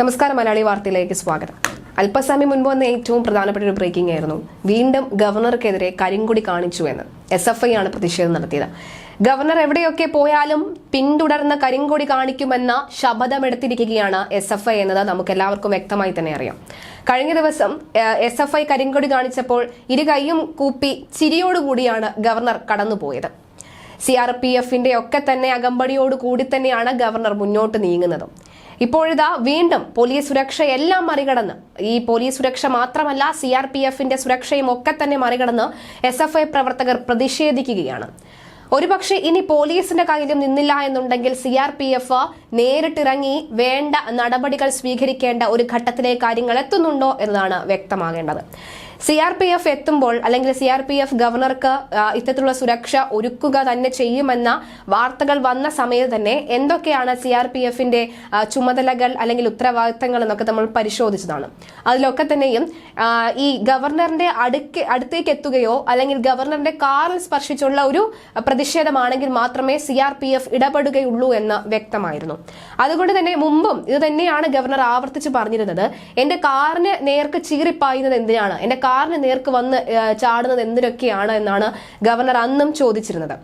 നമസ്കാരം, മലയാളി വാർത്തയിലേക്ക് സ്വാഗതം. അല്പസമയം മുൻപ് വന്ന ഏറ്റവും പ്രധാനപ്പെട്ട ഒരു ബ്രേക്കിംഗ് ആയിരുന്നു. വീണ്ടും ഗവർണർക്കെതിരെ കരിങ്കൊടി കാണിച്ചു എന്ന് SFI ആണ് പ്രതിഷേധം നടത്തിയത്. ഗവർണർ എവിടെയൊക്കെ പോയാലും പിന്തുടർന്ന് കരിങ്കൊടി കാണിക്കുമെന്ന ശപഥമെടുത്തിരിക്കുകയാണ് SFI എന്നത് നമുക്ക് എല്ലാവർക്കും വ്യക്തമായി തന്നെ അറിയാം. കഴിഞ്ഞ ദിവസം SFI കരിങ്കൊടി കാണിച്ചപ്പോൾ ഇരു കൈയും കൂപ്പി ചിരിയോടുകൂടിയാണ് ഗവർണർ കടന്നുപോയത്. CRPFന്റെ ഒക്കെ തന്നെ അകമ്പടിയോടുകൂടി തന്നെയാണ് ഗവർണർ മുന്നോട്ട് നീങ്ങുന്നത്. ഇപ്പോഴിതാ വീണ്ടും പോലീസ് സുരക്ഷ എല്ലാം മറികടന്ന്, ഈ പോലീസ് സുരക്ഷ മാത്രമല്ല CRPFന്റെ സുരക്ഷയും ഒക്കെ തന്നെ മറികടന്ന് SFI പ്രവർത്തകർ പ്രതിഷേധിക്കുകയാണ്. ഒരുപക്ഷെ ഇനി പോലീസിന്റെ കയ്യിലും നിന്നില്ല എന്നുണ്ടെങ്കിൽ CRPF നേരിട്ടിറങ്ങി വേണ്ട നടപടികൾ സ്വീകരിക്കേണ്ട ഒരു ഘട്ടത്തിലേക്ക് കാര്യങ്ങൾ എത്തുന്നുണ്ടോ എന്നതാണ് വ്യക്തമാകേണ്ടത്. CRPF എത്തുമ്പോൾ അല്ലെങ്കിൽ CRPF ഗവർണർക്ക് ഇത്തരത്തിലുള്ള സുരക്ഷ ഒരുക്കുക തന്നെ ചെയ്യുമെന്ന വാർത്തകൾ വന്ന സമയത്ത് തന്നെ എന്തൊക്കെയാണ് CRPFന്റെ ചുമതലകൾ അല്ലെങ്കിൽ ഉത്തരവാദിത്തങ്ങൾ എന്നൊക്കെ നമ്മൾ പരിശോധിച്ചതാണ്. അതിലൊക്കെ തന്നെയും ഈ ഗവർണറിന്റെ അടുത്തേക്ക് എത്തുകയോ അല്ലെങ്കിൽ ഗവർണറിന്റെ കാറിൽ സ്പർശിച്ചുള്ള ഒരു പ്രതിഷേധമാണെങ്കിൽ മാത്രമേ CRPF ഇടപെടുകയുള്ളൂ എന്ന് വ്യക്തമായിരുന്നു. അതുകൊണ്ട് തന്നെ മുമ്പും ഇത് തന്നെയാണ് ഗവർണർ ആവർത്തിച്ച് പറഞ്ഞിരുന്നത്. എന്റെ കാറിന് നേർക്ക് ചീറിപ്പായുന്നത് എന്തിനാണ്, എന്റെ കാറിന് നേർക്ക് വന്ന് ചാടുന്നത് എന്തിനൊക്കെയാണ് എന്നാണ് ഗവർണർ അന്നും ചോദിച്ചിരുന്നത്.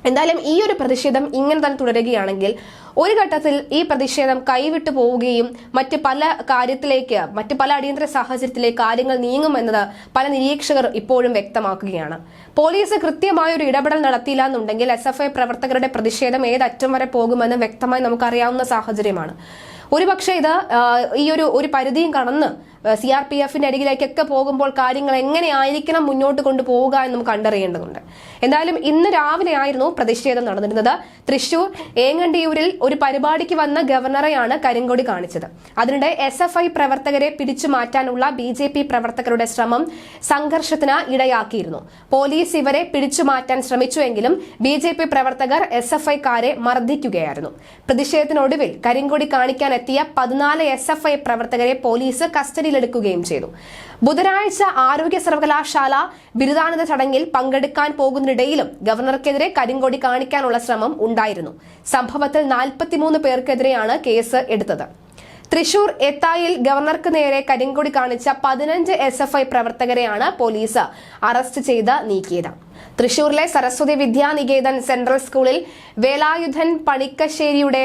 എന്തായാലും ഈ ഒരു പ്രതിഷേധം ഇങ്ങനെ തന്നെ തുടരുകയാണെങ്കിൽ ഒരു ഘട്ടത്തിൽ ഈ പ്രതിഷേധം കൈവിട്ടു പോവുകയും മറ്റ് പല അടിയന്തര സാഹചര്യത്തിലേക്ക് കാര്യങ്ങൾ നീങ്ങുമെന്നത് പല നിരീക്ഷകർ ഇപ്പോഴും വ്യക്തമാക്കുകയാണ്. പോലീസ് കൃത്യമായ ഒരു ഇടപെടൽ നടത്തിയില്ല എന്നുണ്ടെങ്കിൽ SFI പ്രവർത്തകരുടെ പ്രതിഷേധം ഏതറ്റം വരെ പോകുമെന്ന് വ്യക്തമായി നമുക്കറിയാവുന്ന സാഹചര്യമാണ്. ഒരുപക്ഷെ ഇത് ഈ ഒരു പരിധിയും കടന്ന് CRPFന്റെ അരികിലേക്കൊക്കെ പോകുമ്പോൾ കാര്യങ്ങൾ എങ്ങനെയായിരിക്കണം മുന്നോട്ട് കൊണ്ടുപോവുക എന്ന് നമുക്ക് കണ്ടറിയേണ്ടതുണ്ട്. എന്തായാലും ഇന്ന് രാവിലെ ആയിരുന്നു പ്രതിഷേധം നടന്നിരുന്നത്. തൃശൂർ ഏങ്ങണ്ടിയൂരിൽ ഒരു പരിപാടിക്ക് വന്ന ഗവർണറെയാണ് കരിങ്കൊടി കാണിച്ചത്. അതിനിടെ SFI പ്രവർത്തകരെ പിടിച്ചു മാറ്റാനുള്ള BJP പ്രവർത്തകരുടെ ശ്രമം സംഘർഷത്തിന് ഇടയാക്കിയിരുന്നു. പോലീസ് ഇവരെ പിടിച്ചു മാറ്റാൻ ശ്രമിച്ചുവെങ്കിലും BJP പ്രവർത്തകർ SFIക്കാരെ മർദ്ദിക്കുകയായിരുന്നു. പ്രതിഷേധത്തിനൊടുവിൽ കരിങ്കൊടി കാണിക്കാൻ എത്തിയ 14 SFI പ്രവർത്തകരെ പോലീസ് കസ്റ്റഡിയിലെടുക്കുകയും ചെയ്തു. ബുധനാഴ്ച ആരോഗ്യ സർവകലാശാല ബിരുദാനന്ദ ചടങ്ങിൽ പങ്കെടുക്കാൻ പോകുന്നതിനിടയിലും ഗവർണർക്കെതിരെ കരിങ്കൊടി കാണിക്കാനുള്ള ശ്രമം ഉണ്ടായിരുന്നു. സംഭവത്തിൽ 43 പേർക്കെതിരെയാണ് കേസ് എടുത്തത്. തൃശൂർ എത്തായിൽ ഗവർണർക്ക് നേരെ കരിങ്കൊടി കാണിച്ച 15 SFI പ്രവർത്തകരെയാണ് പോലീസ് അറസ്റ്റ് ചെയ്ത് നീക്കിയത്. തൃശൂരിലെ സരസ്വതി വിദ്യാനികേതൻ സെൻട്രൽ സ്കൂളിൽ വേലായുധൻ പണിക്കശ്ശേരിയുടെ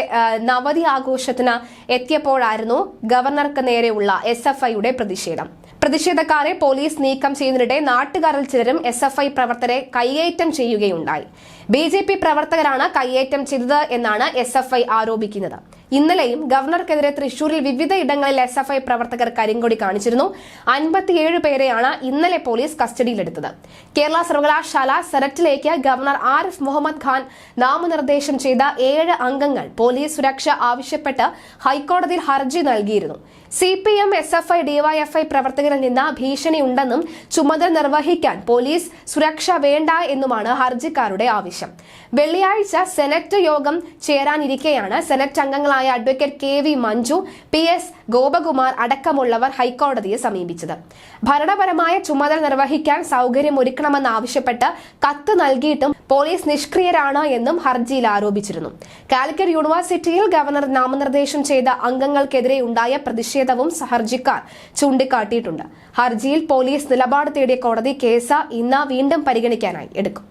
നവതി ആഘോഷത്തിന് എത്തിയപ്പോഴായിരുന്നു ഗവർണർക്ക് നേരെയുള്ള SFIയുടെ പ്രതിഷേധം. പ്രതിഷേധക്കാരെ പോലീസ് നീക്കം ചെയ്യുന്നതിനിടെ നാട്ടുകാരിൽ ചിലരും SFI പ്രവർത്തകരെ കയ്യേറ്റം ചെയ്യുകയുണ്ടായി. BJP പ്രവർത്തകരാണ് കയ്യേറ്റം ചെയ്തത് എന്നാണ് SFI ആരോപിക്കുന്നത്. ഇന്നലെയും ഗവർണർക്കെതിരെ തൃശൂരിൽ വിവിധ ഇടങ്ങളിൽ SFI പ്രവർത്തകർ കരിങ്കൊടി കാണിച്ചിരുന്നു. 57 പേരെയാണ് ഇന്നലെ പോലീസ് കസ്റ്റഡിയിലെടുത്തത്. കേരള സർവകലാശാല സെനറ്റിലേക്ക് ഗവർണർ ആരിഫ് മുഹമ്മദ് ഖാൻ നാമനിർദ്ദേശം ചെയ്ത 7 അംഗങ്ങൾ പോലീസ് സുരക്ഷ ആവശ്യപ്പെട്ട് ഹൈക്കോടതിയിൽ ഹർജി നൽകിയിരുന്നു. CPM, SFI, DYFI പ്രവർത്തകരിൽ നിന്ന് ഭീഷണിയുണ്ടെന്നും ചുമതല നിർവഹിക്കാൻ പോലീസ് സുരക്ഷ വേണ്ട എന്നുമാണ് ഹർജിക്കാരുടെ ആവശ്യം. വെള്ളിയാഴ്ച സെനറ്റ് യോഗം ചേരാനിരിക്കെയാണ് സെനറ്റ് അംഗങ്ങളായ advocate KV Manju, PS Gopakumar അടക്കമുള്ളവർ ഹൈക്കോടതിയെ സമീപിച്ചത്. ഭരണപരമായ ചുമതല നിർവഹിക്കാൻ സൗകര്യമൊരുക്കണമെന്നാവശ്യപ്പെട്ട് കത്ത് നൽകിയിട്ടും പോലീസ് നിഷ്ക്രിയരാണ് എന്നും ഹർജിയിൽ ആരോപിച്ചിരുന്നു. കാലിക്കറ്റ് യൂണിവേഴ്സിറ്റിയിൽ ഗവർണർ നാമനിർദ്ദേശം ചെയ്ത അംഗങ്ങൾക്കെതിരെ ഉണ്ടായ പ്രതിഷേധവും ഹർജിക്കാർ ചൂണ്ടിക്കാട്ടിയിട്ടുണ്ട്. ഹർജിയിൽ പോലീസ് നിലപാട് തേടിയ കോടതി കേസ് ഇന്ന് വീണ്ടും പരിഗണിക്കാനായി എടുക്കും.